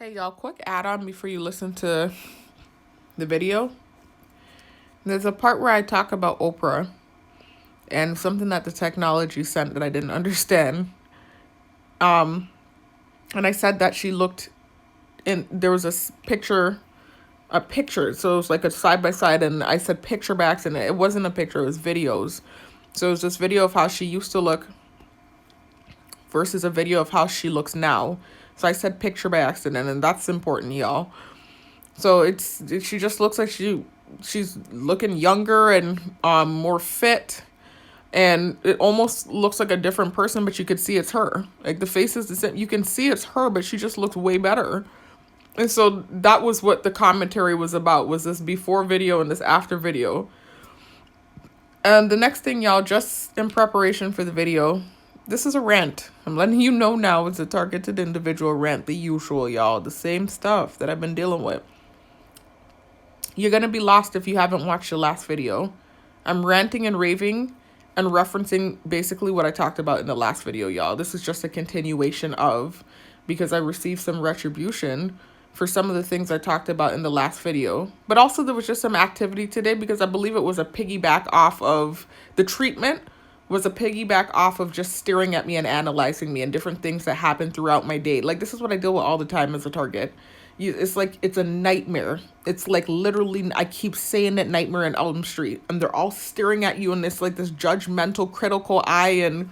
Hey y'all, quick add-on before you listen to the video. There's a part where I talk about Oprah and something that the technology sent that I didn't understand. And I said that she looked in, there was a picture. So it was like a side by side, and I said picture by accident. It wasn't a picture, it was videos. So it was this video of how she used to look versus a video of how she looks now. So I said picture by accident, and that's important, y'all. So she just looks like she's looking younger and more fit, and it almost looks like a different person, but you could see it's her. Like the face is the same. You can see it's her, but she just looks way better. And so that was what the commentary was about, was this before video and this after video. And the next thing, y'all, just in preparation for the video, this is a rant. I'm letting you know now it's a targeted individual rant, the usual, y'all. The same stuff that I've been dealing with. You're going to be lost if you haven't watched the last video. I'm ranting and raving and referencing basically what I talked about in the last video, y'all. This is just a continuation of, because I received some retribution for some of the things I talked about in the last video. But also there was just some activity today, because I believe it was a piggyback off of the treatment, was a piggyback off of just staring at me and analyzing me and different things that happen throughout my day. Like, this is what I deal with all the time as a target. It's like, it's a nightmare. It's like literally, I keep saying that, Nightmare on Elm Street, and they're all staring at you in this like this judgmental, critical eye, and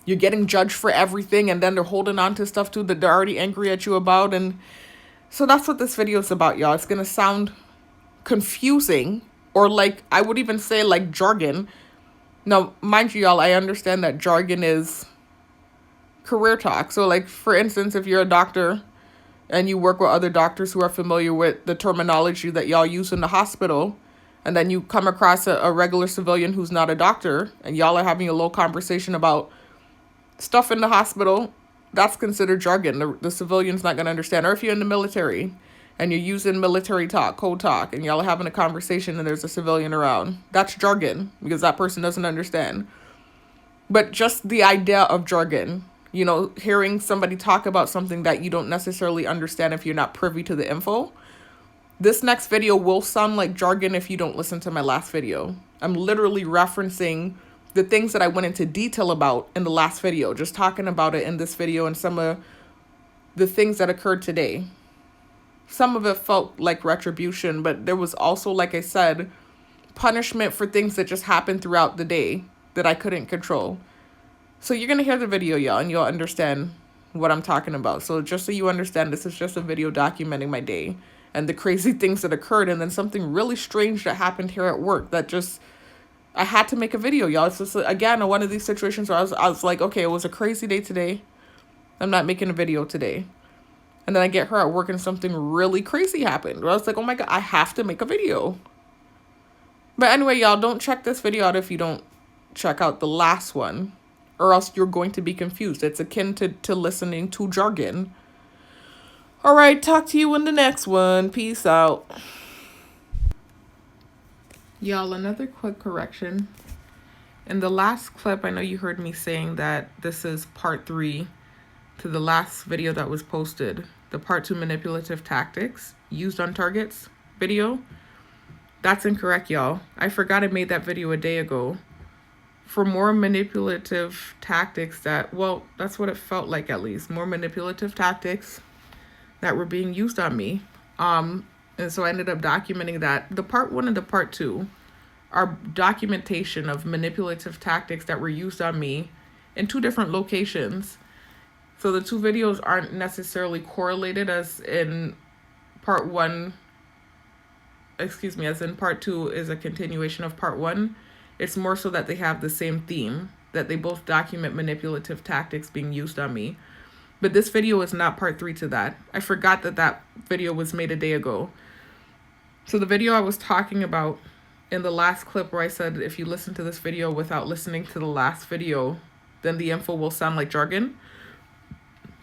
you're getting judged for everything, and then they're holding on to stuff too that they're already angry at you about. And so that's what this video is about, y'all. It's gonna sound confusing, or like, I would even say like jargon. Now, mind you, y'all, I understand that jargon is career talk. So like, for instance, if you're a doctor and you work with other doctors who are familiar with the terminology that y'all use in the hospital, and then you come across a regular civilian who's not a doctor, and y'all are having a little conversation about stuff in the hospital, that's considered jargon. The civilian's not going to understand. Or if you're in the military and you're using military talk, code talk, and y'all are having a conversation and there's a civilian around, that's jargon, because that person doesn't understand. But just the idea of jargon, you know, hearing somebody talk about something that you don't necessarily understand if you're not privy to the info. This next video will sound like jargon if you don't listen to my last video. I'm literally referencing the things that I went into detail about in the last video, just talking about it in this video, and some of the things that occurred today. Some of it felt like retribution, but there was also, like I said, punishment for things that just happened throughout the day that I couldn't control. So you're going to hear the video, y'all, and you'll understand what I'm talking about. So just so you understand, this is just a video documenting my day and the crazy things that occurred, and then something really strange that happened here at work that just, I had to make a video, y'all. It's just, again, one of these situations where I was like, okay, it was a crazy day today. I'm not making a video today. And then I get her at work and something really crazy happened. I was like, oh my God, I have to make a video. But anyway, y'all, don't check this video out if you don't check out the last one, or else you're going to be confused. It's akin to listening to jargon. All right, talk to you in the next one. Peace out. Y'all, another quick correction. In the last clip, I know you heard me saying that this is part 3 to the last video that was posted, the part 2 manipulative tactics used on targets video. That's incorrect, y'all. I forgot I made that video a day ago. For more manipulative tactics that, well, that's what it felt like, at least. More manipulative tactics that were being used on me. And so I ended up documenting that. The part 1 and the part 2 are documentation of manipulative tactics that were used on me in 2 different locations. So the 2 videos aren't necessarily correlated, as in part 1, as in part 2 is a continuation of part 1. It's more so that they have the same theme, that they both document manipulative tactics being used on me. But this video is not part 3 to that. I forgot that video was made a day ago. So the video I was talking about in the last clip, where I said if you listen to this video without listening to the last video, then the info will sound like jargon.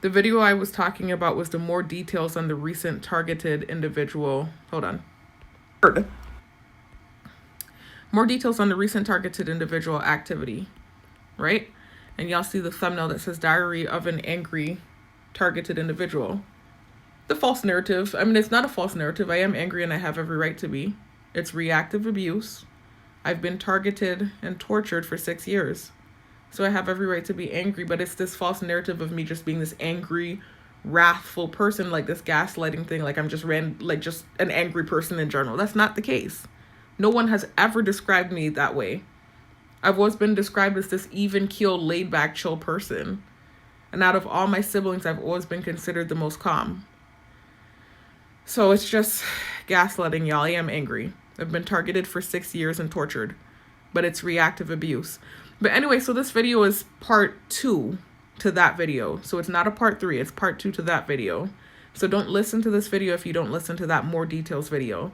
The video I was talking about was the more details on the recent targeted individual. Hold on. More details on the recent targeted individual activity, right? And y'all see the thumbnail that says Diary of an Angry Targeted Individual. the false narrative. I mean, it's not a false narrative. I am angry and I have every right to be. It's reactive abuse. I've been targeted and tortured for 6 years. So I have every right to be angry, but it's this false narrative of me just being this angry, wrathful person, like this gaslighting thing, like I'm just just an angry person in general. That's not the case. No one has ever described me that way. I've always been described as this even-keeled, laid-back, chill person. And out of all my siblings, I've always been considered the most calm. So it's just gaslighting, y'all. I am angry. I've been targeted for 6 years and tortured, but it's reactive abuse. But anyway, so this video is part 2 to that video. So it's not a part 3, it's part 2 to that video. So don't listen to this video if you don't listen to that more details video.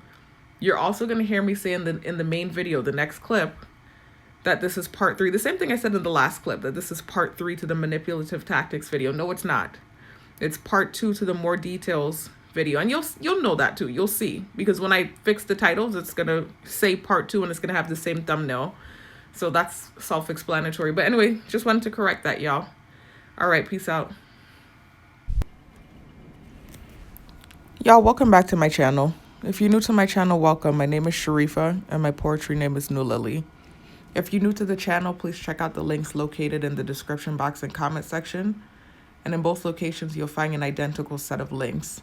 You're also going to hear me say in the main video, the next clip, that this is part 3. The same thing I said in the last clip, that this is part 3 to the manipulative tactics video. No, it's not. It's part 2 to the more details video. And you'll know that too. You'll see. Because when I fix the titles, it's going to say part 2 and it's going to have the same thumbnail. So that's self-explanatory. But anyway, just wanted to correct that, y'all. All right, peace out. Y'all, welcome back to my channel. If you're new to my channel, welcome. My name is Sharifa and my poetry name is New Lily. If you're new to the channel, please check out the links located in the description box and comment section. And in both locations, you'll find an identical set of links.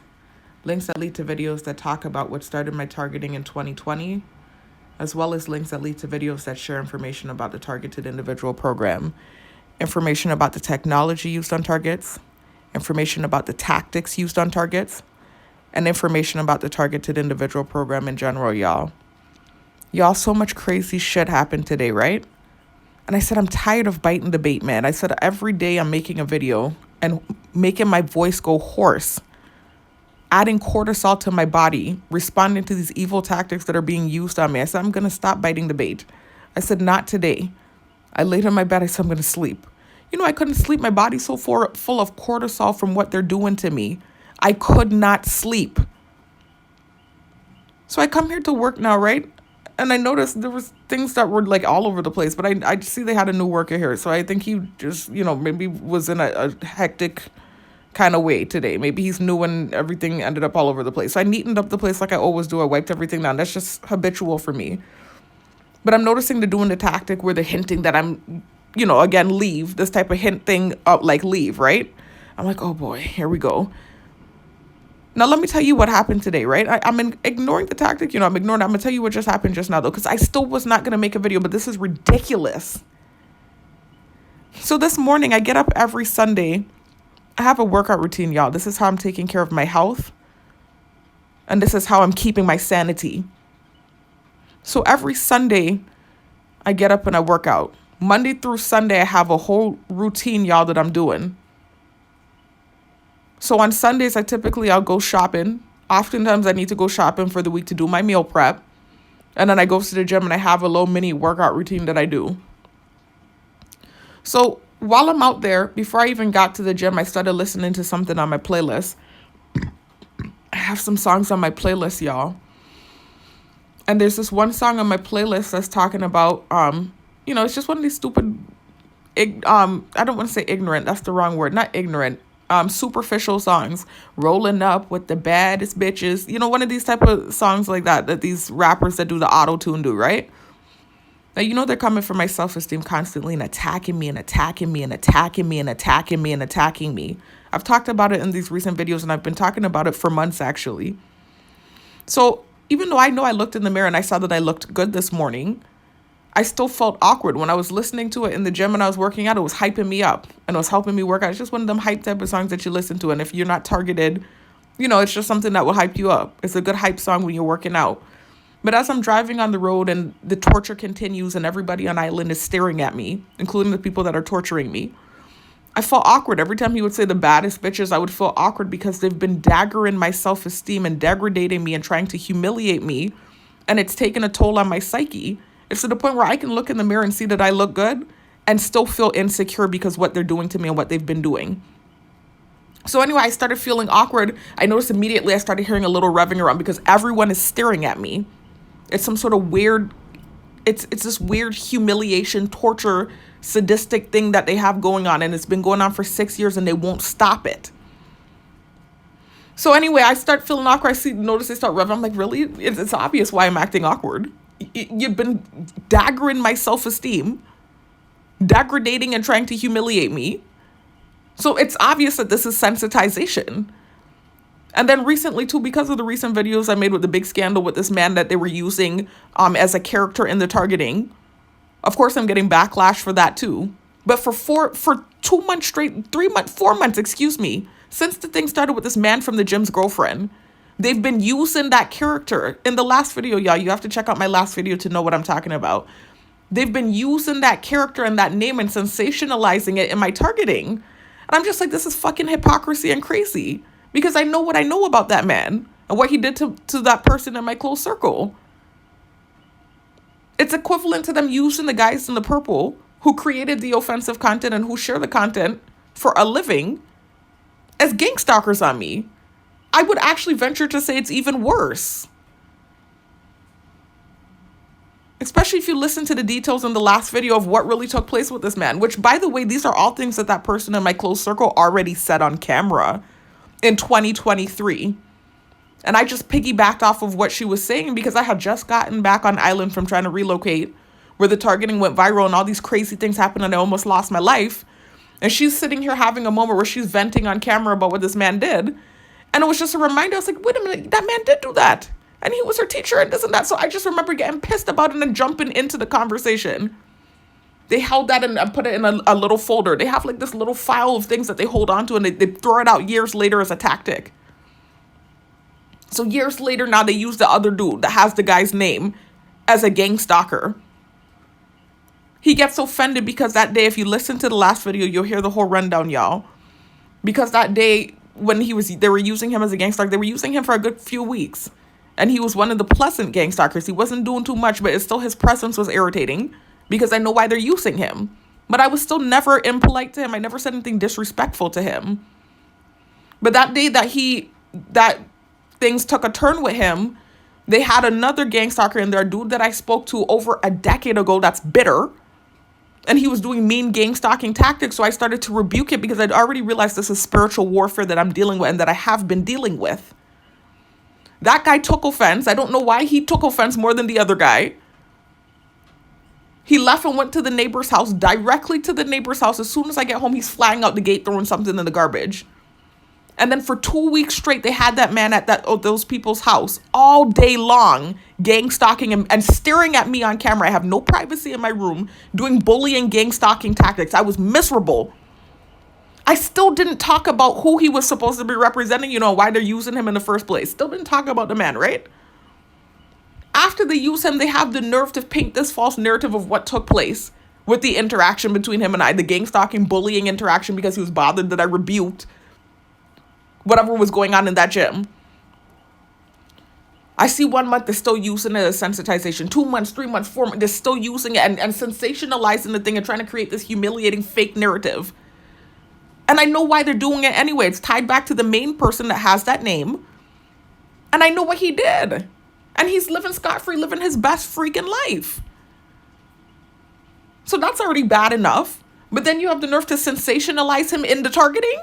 Links that lead to videos that talk about what started my targeting in 2020, as well as links that lead to videos that share information about the targeted individual program, information about the technology used on targets, information about the tactics used on targets, and information about the targeted individual program in general, y'all. Y'all, so much crazy shit happened today, right? And I said, I'm tired of biting the bait, man. I said, every day I'm making a video and making my voice go hoarse, adding cortisol to my body, responding to these evil tactics that are being used on me. I said, I'm going to stop biting the bait. I said, not today. I laid in my bed. I said, I'm going to sleep. You know, I couldn't sleep. My body's so full of cortisol from what they're doing to me. I could not sleep. So I come here to work now, right? And I noticed there was things that were like all over the place, but I see they had a new worker here. So I think he just, maybe was in a hectic kind of way today. Maybe he's new and everything ended up all over the place. So I neatened up the place like I always do. I wiped everything down. That's just habitual for me. But I'm noticing they're doing the tactic where they're hinting that I'm, again, leave. This type of hint thing, like leave, right? I'm like, oh boy, here we go. Now, let me tell you what happened today, right? I'm ignoring the tactic. I'm ignoring it. I'm going to tell you what just happened just now, though, because I still was not going to make a video, but this is ridiculous. So this morning, I get up every Sunday. I have a workout routine, y'all. This is how I'm taking care of my health. And this is how I'm keeping my sanity. So every Sunday, I get up and I work out. Monday through Sunday, I have a whole routine, y'all, that I'm doing. So on Sundays, I'll go shopping. Oftentimes, I need to go shopping for the week to do my meal prep. And then I go to the gym and I have a little mini workout routine that I do. So while I'm out there, before I even got to the gym, I started listening to something on my playlist. I have some songs on my playlist, y'all. And there's this one song on my playlist that's talking about, it's just one of these stupid, I don't want to say ignorant. That's the wrong word. Not ignorant. Superficial songs. Rolling up with the baddest bitches. One of these type of songs like that these rappers that do the auto-tune do, right? Now, they're coming for my self-esteem constantly and attacking me and attacking me and attacking me and attacking me and attacking me. I've talked about it in these recent videos and I've been talking about it for months, actually. So even though I know I looked in the mirror and I saw that I looked good this morning, I still felt awkward. When I was listening to it in the gym and I was working out, it was hyping me up and it was helping me work out. It's just one of them hype type of songs that you listen to. And if you're not targeted, it's just something that will hype you up. It's a good hype song when you're working out. But as I'm driving on the road and the torture continues and everybody on island is staring at me, including the people that are torturing me, I felt awkward. Every time he would say the baddest bitches, I would feel awkward because they've been daggering my self-esteem and degrading me and trying to humiliate me. And it's taken a toll on my psyche. It's to the point where I can look in the mirror and see that I look good and still feel insecure because what they're doing to me and what they've been doing. So anyway, I started feeling awkward. I noticed immediately I started hearing a little revving around because everyone is staring at me. It's some sort of weird, it's this weird humiliation, torture, sadistic thing that they have going on. And it's been going on for 6 years and they won't stop it. So anyway, I start feeling awkward. Notice they start revving. I'm like, really? It's obvious why I'm acting awkward. You've been daggering my self-esteem, degrading and trying to humiliate me. So it's obvious that this is sensitization. And then recently, too, because of the recent videos I made with the big scandal with this man that they were using as a character in the targeting, of course, I'm getting backlash for that, too. But for 2 months straight, 3 months, 4 months, excuse me, since the thing started with this man from the gym's girlfriend, they've been using that character. In the last video, y'all, you have to check out my last video to know what I'm talking about. They've been using that character and that name and sensationalizing it in my targeting. And I'm just like, this is fucking hypocrisy and crazy. Because I know what I know about that man and what he did to that person in my close circle. It's equivalent to them using the guys in the purple who created the offensive content and who share the content for a living as gang stalkers on me. I would actually venture to say it's even worse. Especially if you listen to the details in the last video of what really took place with this man. Which, by the way, these are all things that person in my close circle already said on camera in 2023. And I just piggybacked off of what she was saying because I had just gotten back on island from trying to relocate, where the targeting went viral and all these crazy things happened and I almost lost my life. And she's sitting here having a moment where she's venting on camera about what this man did. And it was just a reminder. I was like, wait a minute, that man did do that. And he was her teacher and this and that. So I just remember getting pissed about it and jumping into the conversation. They held that and put it in a little folder. They have like this little file of things that they hold on to and they throw it out years later as a tactic. So years later now they use the other dude that has the guy's name as a gang stalker. He gets offended because that day, if you listen to the last video, you'll hear the whole rundown, y'all. Because that day when they were using him as a gang stalker, they were using him for a good few weeks. And he was one of the pleasant gang stalkers. He wasn't doing too much, but his presence was irritating. Because I know why they're using him. But I was still never impolite to him. I never said anything disrespectful to him. But that day that things took a turn with him, they had another gang stalker in there, a dude that I spoke to over a decade ago that's bitter. And he was doing mean gang stalking tactics. So I started to rebuke it because I'd already realized this is spiritual warfare that I'm dealing with and that I have been dealing with. That guy took offense. I don't know why he took offense more than the other guy. He left and went to the neighbor's house, directly to the neighbor's house. As soon as I get home, he's flying out the gate, throwing something in the garbage. And then for 2 weeks straight, they had that man at those people's house all day long, gang stalking and staring at me on camera. I have no privacy in my room, doing bullying, gang stalking tactics. I was miserable. I still didn't talk about who he was supposed to be representing, why they're using him in the first place. Still didn't talk about the man, right? After they use him, they have the nerve to paint this false narrative of what took place with the interaction between him and I, the gang stalking, bullying interaction because he was bothered that I rebuked whatever was going on in that gym. I see 1 month they're still using it as sensitization. 2 months, 3 months, 4 months, they're still using it and sensationalizing the thing and trying to create this humiliating fake narrative. And I know why they're doing it anyway. It's tied back to the main person that has that name. And I know what he did. And he's living scot-free, living his best freaking life. So that's already bad enough. But then you have the nerve to sensationalize him in the targeting?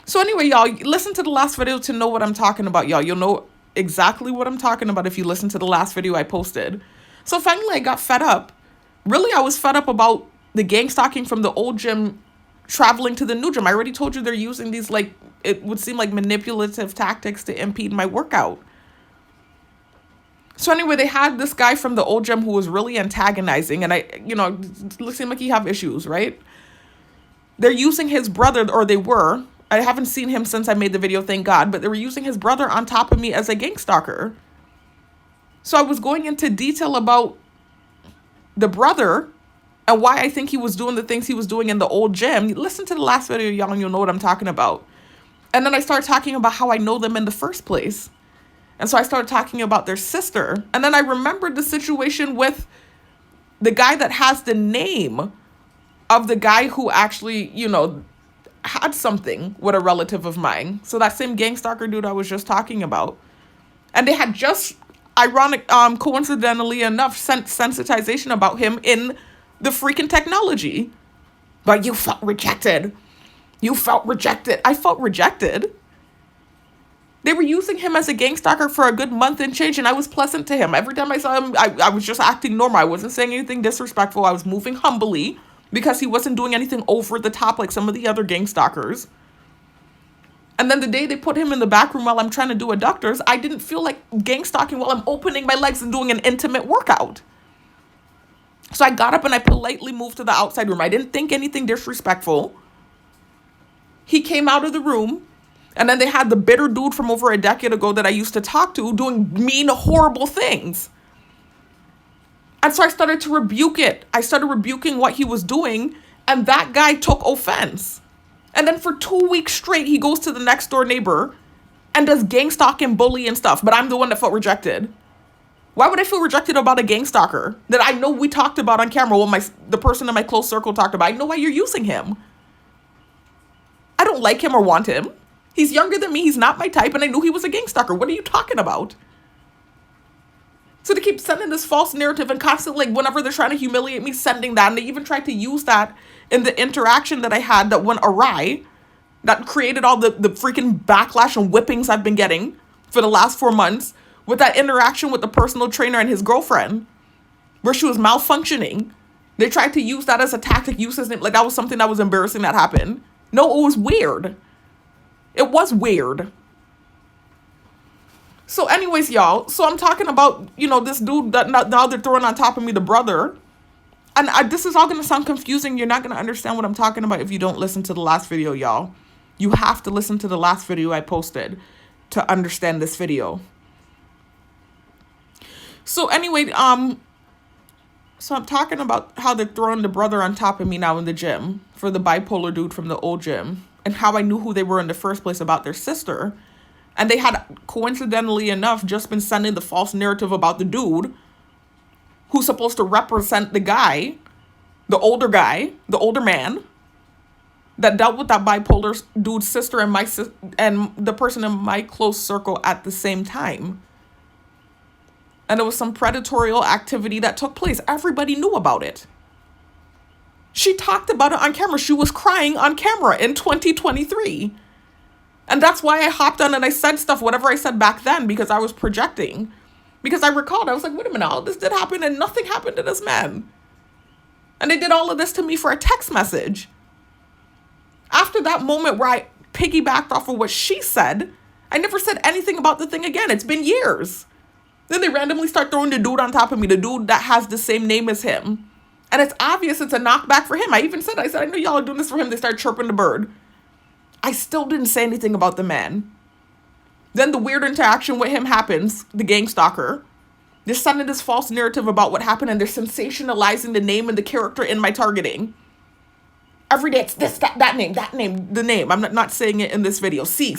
So anyway, y'all, listen to the last video to know what I'm talking about, y'all. You'll know exactly what I'm talking about if you listen to the last video I posted. So finally, I got fed up. Really, I was fed up about the gang stalking from the old gym traveling to the new gym. I already told you they're using these, it would seem like manipulative tactics to impede my workout. So anyway, they had this guy from the old gym who was really antagonizing. And it seemed like he have issues, right? They're using his brother, or they were. I haven't seen him since I made the video, thank God. But they were using his brother on top of me as a gang stalker. So I was going into detail about the brother and why I think he was doing the things he was doing in the old gym. Listen to the last video, y'all, and you'll know what I'm talking about. And then I started talking about how I know them in the first place. And so I started talking about their sister. And then I remembered the situation with the guy that has the name of the guy who actually, had something with a relative of mine. So that same gang stalker dude I was just talking about. And they had just, coincidentally enough, sent sensitization about him in the freaking technology. But you felt rejected. You felt rejected. I felt rejected. They were using him as a gang stalker for a good month and change, and I was pleasant to him. Every time I saw him, I was just acting normal. I wasn't saying anything disrespectful. I was moving humbly because he wasn't doing anything over the top like some of the other gang stalkers. And then the day they put him in the back room while I'm trying to do adductors, I didn't feel like gang stalking while I'm opening my legs and doing an intimate workout. So I got up and I politely moved to the outside room. I didn't think anything disrespectful. He came out of the room. And then they had the bitter dude from over a decade ago that I used to talk to doing mean, horrible things. And so I started to rebuke it. I started rebuking what he was doing. And that guy took offense. And then for 2 weeks straight, he goes to the next door neighbor and does gang stalk and bully and stuff. But I'm the one that felt rejected. Why would I feel rejected about a gang stalker that I know we talked about on camera? Well, the person in my close circle talked about. I know why you're using him. I don't like him or want him. He's younger than me. He's not my type. And I knew he was a gang stalker. What are you talking about? So they keep sending this false narrative and constantly, like, whenever they're trying to humiliate me, sending that. And they even tried to use that in the interaction that I had that went awry, that created all the freaking backlash and whippings I've been getting for the last 4 months with that interaction with the personal trainer and his girlfriend where she was malfunctioning. They tried to use that as a tactic, use his name. Like, that was something that was embarrassing that happened. No, it was weird. It was weird. So anyways, y'all, so I'm talking about, this dude that now they're throwing on top of me, the brother. And this is all going to sound confusing. You're not going to understand what I'm talking about if you don't listen to the last video, y'all. You have to listen to the last video I posted to understand this video. So anyway, so I'm talking about how they're throwing the brother on top of me now in the gym for the bipolar dude from the old gym. And how I knew who they were in the first place about their sister. And they had, coincidentally enough, just been sending the false narrative about the dude who's supposed to represent the guy, the older man, that dealt with that bipolar dude's sister and the person in my close circle at the same time. And there was some predatory activity that took place. Everybody knew about it. She talked about it on camera. She was crying on camera in 2023. And that's why I hopped on and I said stuff, whatever I said back then, because I was projecting. Because I recalled, I was like, wait a minute, all this did happen and nothing happened to this man. And they did all of this to me for a text message. After that moment where I piggybacked off of what she said, I never said anything about the thing again. It's been years. Then they randomly start throwing the dude on top of me, the dude that has the same name as him. And it's obvious it's a knockback for him. I said, I know y'all are doing this for him. They start chirping the bird. I still didn't say anything about the man. Then the weird interaction with him happens, the gang stalker. They're sending this false narrative about what happened and they're sensationalizing the name and the character in my targeting. Every day it's this, that name, the name. I'm not saying it in this video. C.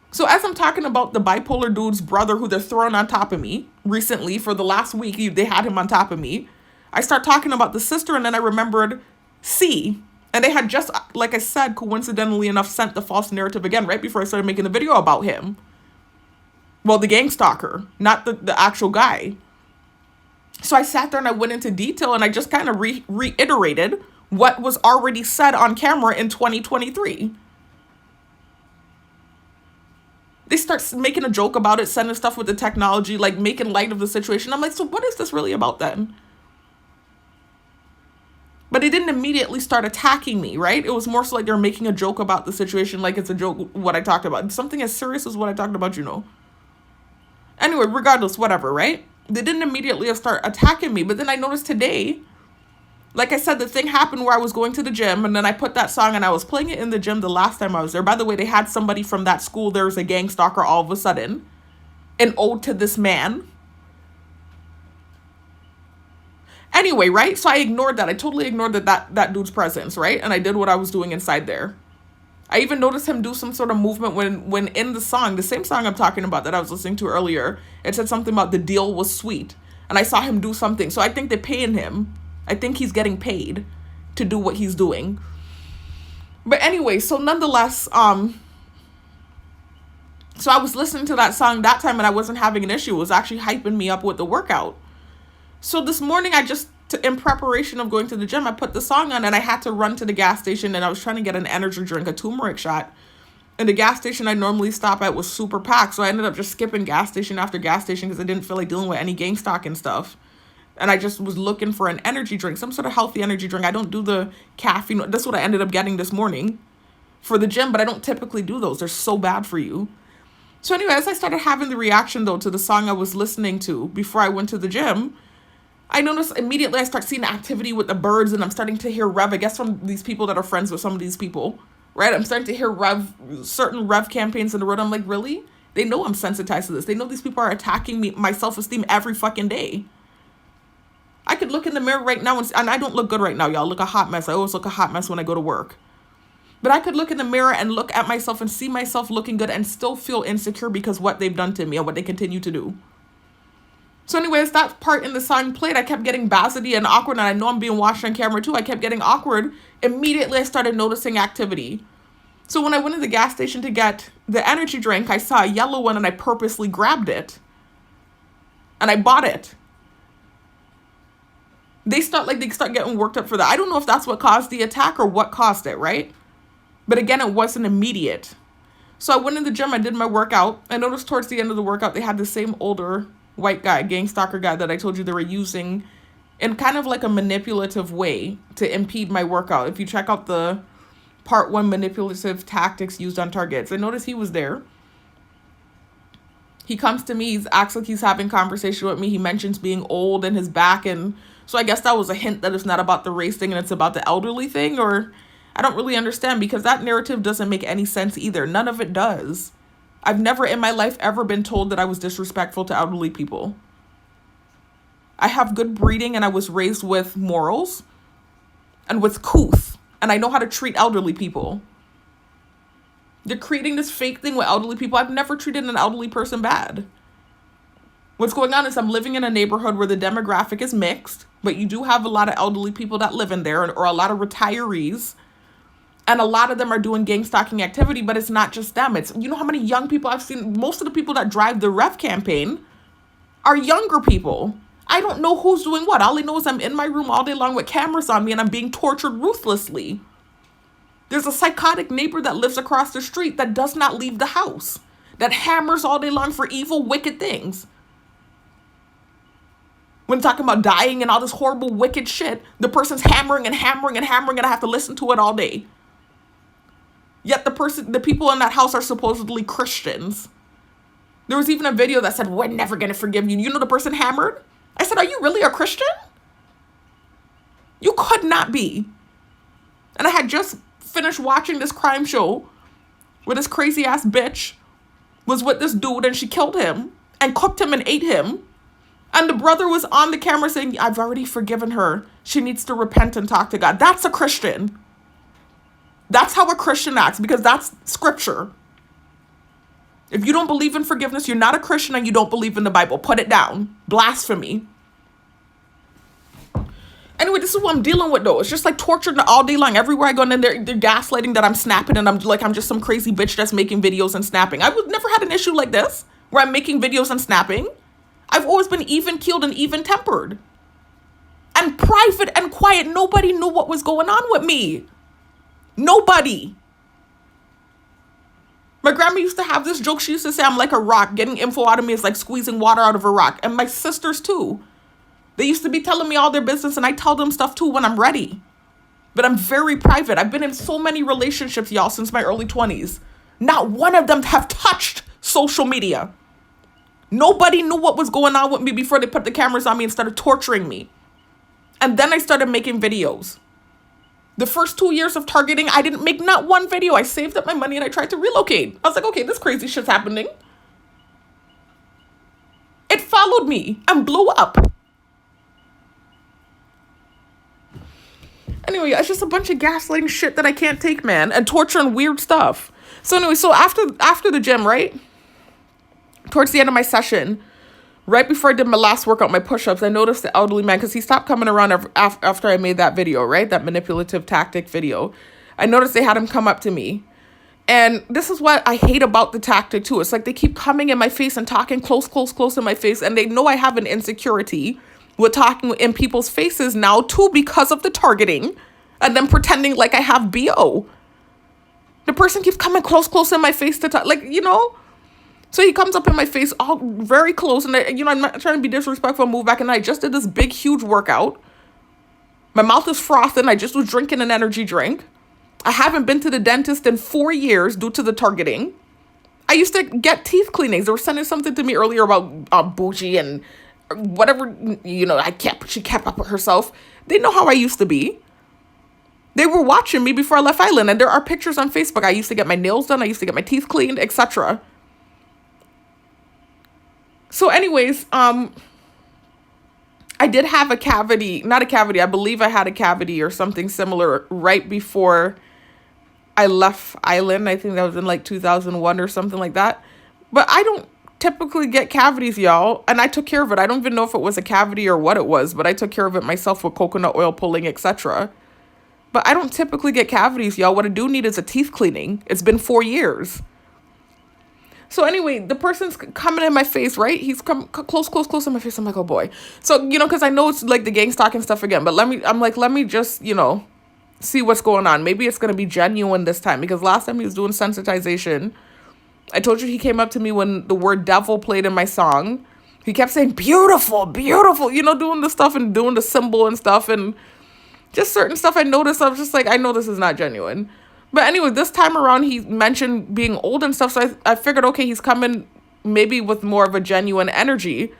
So as I'm talking about the bipolar dude's brother who they're throwing on top of me recently, for the last week, they had him on top of me. I start talking about the sister and then I remembered C. And they had just, like I said, coincidentally enough, sent the false narrative again right before I started making the video about him. Well, the gang stalker, not the actual guy. So I sat there and I went into detail and I just kind of reiterated what was already said on camera in 2023. They start making a joke about it, sending stuff with the technology, like making light of the situation. I'm like, so what is this really about then? But they didn't immediately start attacking me, right? It was more so like they're making a joke about the situation, like it's a joke, what I talked about. Something as serious as what I talked about, Anyway, regardless, whatever, right? They didn't immediately start attacking me. But then I noticed today, like I said, the thing happened where I was going to the gym and then I put that song and I was playing it in the gym the last time I was there. By the way, they had somebody from that school. There was a gang stalker all of a sudden. An ode to this man. Anyway, right? So I ignored that. I totally ignored that dude's presence, right? And I did what I was doing inside there. I even noticed him do some sort of movement when in the song, the same song I'm talking about that I was listening to earlier, it said something about the deal was sweet. And I saw him do something. So I think they're paying him. I think he's getting paid to do what he's doing. But anyway, so nonetheless, so I was listening to that song that time and I wasn't having an issue. It was actually hyping me up with the workout. So this morning I just in preparation of going to the gym, I put the song on and I had to run to the gas station, and I was trying to get an energy drink, a turmeric shot. And the gas station I normally stop at was super packed. So I ended up just skipping gas station after gas station because I didn't feel like dealing with any gang stock and stuff. And I just was looking for an energy drink, some sort of healthy energy drink. I don't do the caffeine. That's what I ended up getting this morning for the gym, but I don't typically do those. They're so bad for you. So anyway, as I started having the reaction, though, to the song I was listening to before I went to the gym, I noticed immediately I start seeing activity with the birds, and I'm starting to hear rev, I guess from these people that are friends with some of these people, right? I'm starting to hear certain rev campaigns in the road. I'm like, really? They know I'm sensitized to this. They know these people are attacking me, my self-esteem every fucking day. I could look in the mirror right now, and I don't look good right now, y'all. Look a hot mess. I always look a hot mess when I go to work. But I could look in the mirror and look at myself and see myself looking good and still feel insecure because what they've done to me and what they continue to do. So anyways, that part in the song played, I kept getting basity and awkward, and I know I'm being watched on camera too. I kept getting awkward. Immediately, I started noticing activity. So when I went to the gas station to get the energy drink, I saw a yellow one, and I purposely grabbed it. And I bought it. They start getting worked up for that. I don't know if that's what caused the attack or what caused it, right? But again, it wasn't immediate. So I went in the gym, I did my workout. I noticed towards the end of the workout, they had the same older white guy, gang stalker guy that I told you they were using in kind of like a manipulative way to impede my workout. If you check out the part 1 manipulative tactics used on targets, I noticed he was there. He comes to me, he acts like he's having conversation with me. He mentions being old and his back, and so I guess that was a hint that it's not about the race thing and it's about the elderly thing, or I don't really understand, because that narrative doesn't make any sense either. None of it does. I've never in my life ever been told that I was disrespectful to elderly people. I have good breeding, and I was raised with morals and with couth, and I know how to treat elderly people. They're creating this fake thing with elderly people. I've never treated an elderly person bad. What's going on is I'm living in a neighborhood where the demographic is mixed, but you do have a lot of elderly people that live in there, or a lot of retirees. And a lot of them are doing gang stalking activity, but it's not just them. It's, you know how many young people I've seen? Most of the people that drive the Rev campaign are younger people. I don't know who's doing what. All I know is I'm in my room all day long with cameras on me, and I'm being tortured ruthlessly. There's a psychotic neighbor that lives across the street that does not leave the house, that hammers all day long for evil, wicked things. When talking about dying and all this horrible, wicked shit, the person's hammering and hammering and hammering, and I have to listen to it all day. Yet the people in that house are supposedly Christians. There was even a video that said, we're never going to forgive you. You know the person hammered? I said, are you really a Christian? You could not be. And I had just finished watching this crime show where this crazy ass bitch was with this dude, and she killed him and cooked him and ate him. And the brother was on the camera saying, I've already forgiven her. She needs to repent and talk to God. That's a Christian. That's how a Christian acts, because that's scripture. If you don't believe in forgiveness, you're not a Christian and you don't believe in the Bible. Put it down. Blasphemy. Anyway, this is what I'm dealing with, though. It's just like tortured all day long. Everywhere I go, and then they're gaslighting that I'm snapping, and I'm just some crazy bitch that's making videos and snapping. I would never had an issue like this where I'm making videos and snapping. I've always been even-keeled and even-tempered. And private and quiet. Nobody knew what was going on with me. Nobody. My grandma used to have this joke. She used to say I'm like a rock. Getting info out of me is like squeezing water out of a rock. And my sisters too. They used to be telling me all their business, and I tell them stuff too when I'm ready. But I'm very private. I've been in so many relationships, y'all, since my early 20s. Not one of them have touched social media. Nobody knew what was going on with me before they put the cameras on me and started torturing me. And then I started making videos. The first 2 years of targeting, I didn't make not one video. I saved up my money and I tried to relocate. I was like, okay, this crazy shit's happening. It followed me and blew up. Anyway, it's just a bunch of gaslighting shit that I can't take, man. And torture and weird stuff. So anyway, so after the gym, right? Towards the end of my session, right before I did my last workout, my push-ups, I noticed the elderly man, because he stopped coming around after I made that video, right? That manipulative tactic video. I noticed they had him come up to me. And this is what I hate about the tactic too. It's like they keep coming in my face and talking close in my face. And they know I have an insecurity with talking in people's faces now too because of the targeting and then pretending like I have BO. The person keeps coming close in my face to talk, like, So he comes up in my face all very close, and I'm not trying to be disrespectful, move back, and I just did this big, huge workout. My mouth is frothing. I just was drinking an energy drink. I haven't been to the dentist in 4 years due to the targeting. I used to get teeth cleanings. They were sending something to me earlier about bougie and whatever, she kept up with herself. They know how I used to be. They were watching me before I left Island, and there are pictures on Facebook. I used to get my nails done. I used to get my teeth cleaned, etc. So anyways, I did have a cavity, not a cavity. I believe I had a cavity or something similar right before I left Island. I think that was in like 2001 or something like that. But I don't typically get cavities, y'all. And I took care of it. I don't even know if it was a cavity or what it was, but I took care of it myself with coconut oil pulling, etc. But I don't typically get cavities, y'all. What I do need is a teeth cleaning. It's been 4 years. So anyway, the person's coming in my face, right? He's come close in my face. I'm like, oh boy. So, because I know it's like the gang stalking stuff again, but let me just, see what's going on. Maybe it's going to be genuine this time, because last time he was doing sensitization. I told you he came up to me when the word devil played in my song. He kept saying, beautiful, beautiful, doing the stuff and doing the symbol and stuff, and just certain stuff I noticed. I was just like, I know this is not genuine. But anyway, this time around, he mentioned being old and stuff. So I figured, okay, he's coming maybe with more of a genuine energy.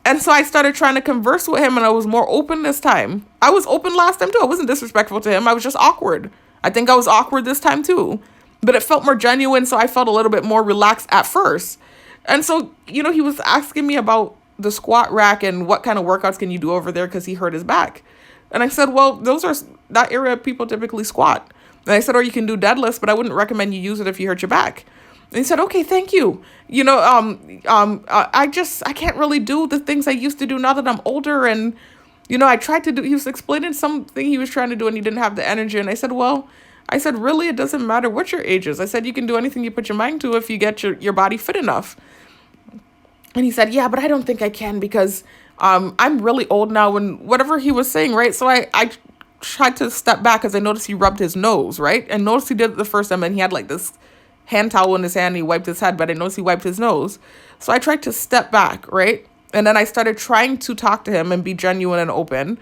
And so I started trying to converse with him, and I was more open this time. I was open last time too. I wasn't disrespectful to him. I was just awkward. I think I was awkward this time too. But it felt more genuine, so I felt a little bit more relaxed at first. And so, he was asking me about the squat rack and what kind of workouts can you do over there because he hurt his back. And I said, well, that area people typically squat. And I said, or you can do deadlifts, but I wouldn't recommend you use it if you hurt your back. And he said, okay, thank you. I can't really do the things I used to do now that I'm older. And, I tried to do, he was explaining something he was trying to do and he didn't have the energy. And I said, really, it doesn't matter what your age is. I said, you can do anything you put your mind to if you get your body fit enough. And he said, yeah, but I don't think I can because I'm really old now, and whatever he was saying, right? So I tried to step back because I noticed he rubbed his nose, right? I noticed he did it the first time, and he had like this hand towel in his hand, and he wiped his head, but I noticed he wiped his nose. So I tried to step back, right? And then I started trying to talk to him and be genuine and open.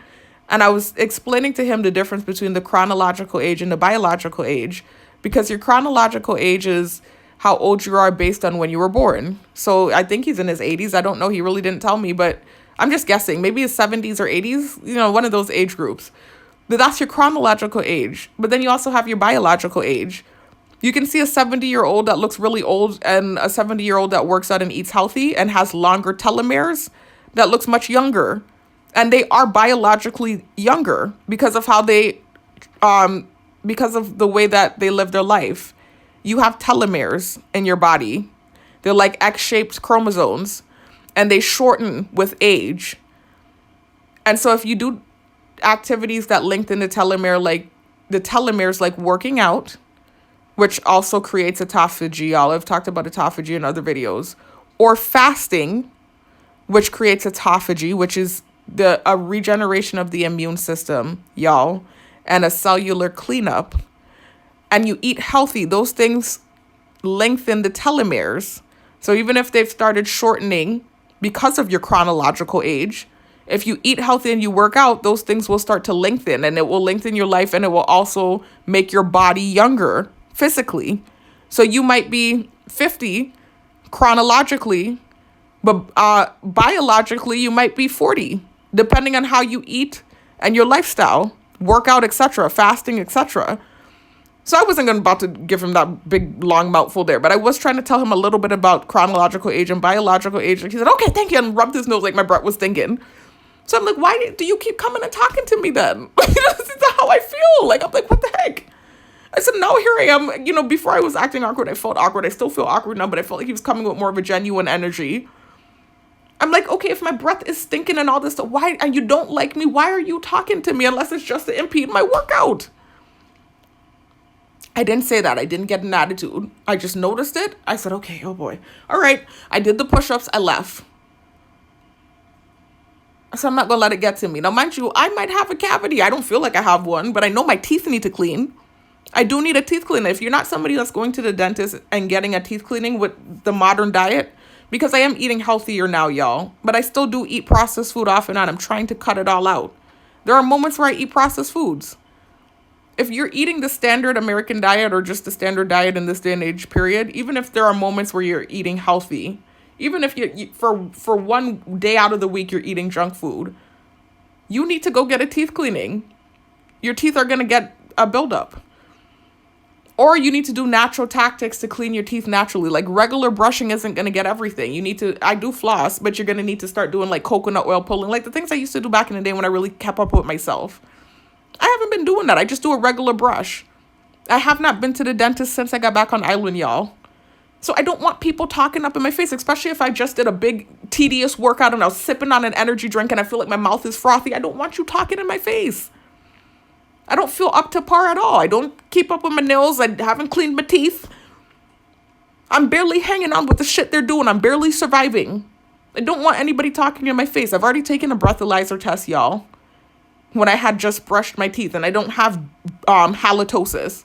And I was explaining to him the difference between the chronological age and the biological age, because your chronological age is how old you are based on when you were born. So I think he's in his 80s. I don't know. He really didn't tell me, but I'm just guessing. Maybe his 70s or 80s, one of those age groups. But that's your chronological age. But then you also have your biological age. You can see a 70-year-old that looks really old and a 70-year-old that works out and eats healthy and has longer telomeres that looks much younger. And they are biologically younger because of how because of the way that they live their life. You have telomeres in your body. They're like X-shaped chromosomes, and they shorten with age. And so if you do activities that lengthen the telomeres, like working out, which also creates autophagy. I've talked about autophagy in other videos. Or fasting, which creates autophagy, which is a regeneration of the immune system, y'all, and a cellular cleanup. And you eat healthy, those things lengthen the telomeres. So even if they've started shortening because of your chronological age, if you eat healthy and you work out, those things will start to lengthen, and it will lengthen your life, and it will also make your body younger physically. So you might be 50 chronologically, but biologically you might be 40, depending on how you eat and your lifestyle, workout, etc., fasting, etc. So I wasn't about to give him that big, long mouthful there, but I was trying to tell him a little bit about chronological age and biological age. He said, okay, thank you, and rubbed his nose like my breath was stinking. So I'm like, why do you keep coming and talking to me then? This is how I feel. I'm like, what the heck? I said, now here I am. Before I was acting awkward, I felt awkward. I still feel awkward now, but I felt like he was coming with more of a genuine energy. I'm like, okay, if my breath is stinking and all this stuff, why, and you don't like me, why are you talking to me unless it's just to impede my workout? I didn't say that. I didn't get an attitude. I just noticed it. I said, okay, oh boy. All right. I did the push-ups. I left. So I'm not going to let it get to me. Now, mind you, I might have a cavity. I don't feel like I have one, but I know my teeth need to clean. I do need a teeth cleaner. If you're not somebody that's going to the dentist and getting a teeth cleaning with the modern diet, because I am eating healthier now, y'all, but I still do eat processed food off and on. I'm trying to cut it all out. There are moments where I eat processed foods. If you're eating the standard American diet or just the standard diet in this day and age period, even if there are moments where you're eating healthy, even if you for one day out of the week you're eating junk food, you need to go get a teeth cleaning. Your teeth are going to get a buildup. Or you need to do natural tactics to clean your teeth naturally. Like regular brushing isn't going to get everything. You need to, I do floss, but you're going to need to start doing like coconut oil pulling. Like the things I used to do back in the day when I really kept up with myself. I haven't been doing that. I just do a regular brush. I have not been to the dentist since I got back on island, y'all. So I don't want people talking up in my face, especially if I just did a big tedious workout and I was sipping on an energy drink and I feel like my mouth is frothy. I don't want you talking in my face. I don't feel up to par at all. I don't keep up with my nails. I haven't cleaned my teeth. I'm barely hanging on with the shit they're doing. I'm barely surviving. I don't want anybody talking in my face. I've already taken a breathalyzer test, y'all, when I had just brushed my teeth, and I don't have halitosis.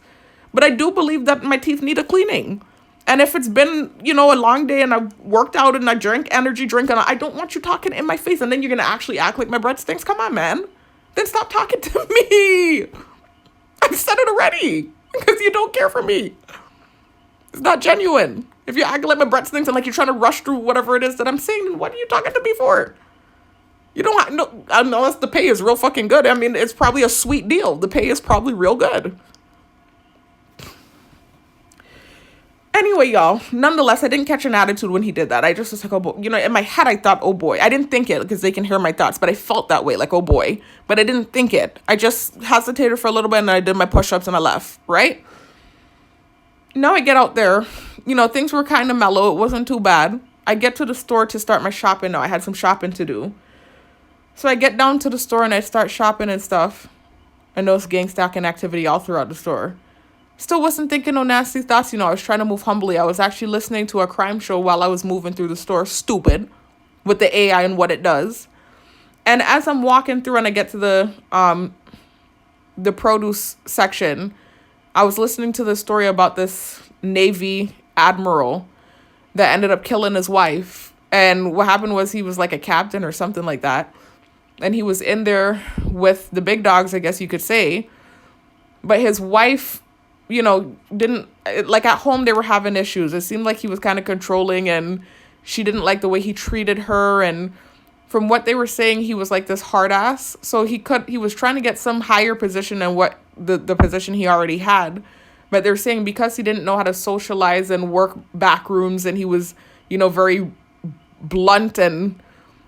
But I do believe that my teeth need a cleaning. And if it's been, a long day and I've worked out and I drank energy drink, and I don't want you talking in my face, and then you're going to actually act like my breath stinks. Come on, man. Then stop talking to me. I've said it already because you don't care for me. It's not genuine. If you're acting like my breath stinks and like you're trying to rush through whatever it is that I'm saying, then what are you talking to me for? You don't have, no, unless the pay is real fucking good. I mean, it's probably a sweet deal. The pay is probably real good. Anyway, y'all, nonetheless, I didn't catch an attitude when he did that. I just was like, oh boy. In my head, I thought, oh boy. I didn't think it because they can hear my thoughts, but I felt that way, like, oh boy. But I didn't think it. I just hesitated for a little bit and then I did my push-ups and I left, right? Now I get out there. Things were kind of mellow. It wasn't too bad. I get to the store to start my shopping now. I had some shopping to do. So I get down to the store and I start shopping and stuff. And there's gang stacking activity all throughout the store. Still wasn't thinking no nasty thoughts. I was trying to move humbly. I was actually listening to a crime show while I was moving through the store. Stupid. With the AI and what it does. And as I'm walking through and I get to the produce section, I was listening to the story about this Navy admiral that ended up killing his wife. And what happened was he was like a captain or something like that. And he was in there with the big dogs, I guess you could say. But his wife, didn't, like at home they were having issues. It seemed like he was kind of controlling and she didn't like the way he treated her. And from what they were saying, he was like this hard ass. So he was trying to get some higher position than what the position he already had. But they're saying because he didn't know how to socialize and work back rooms and he was, very blunt and,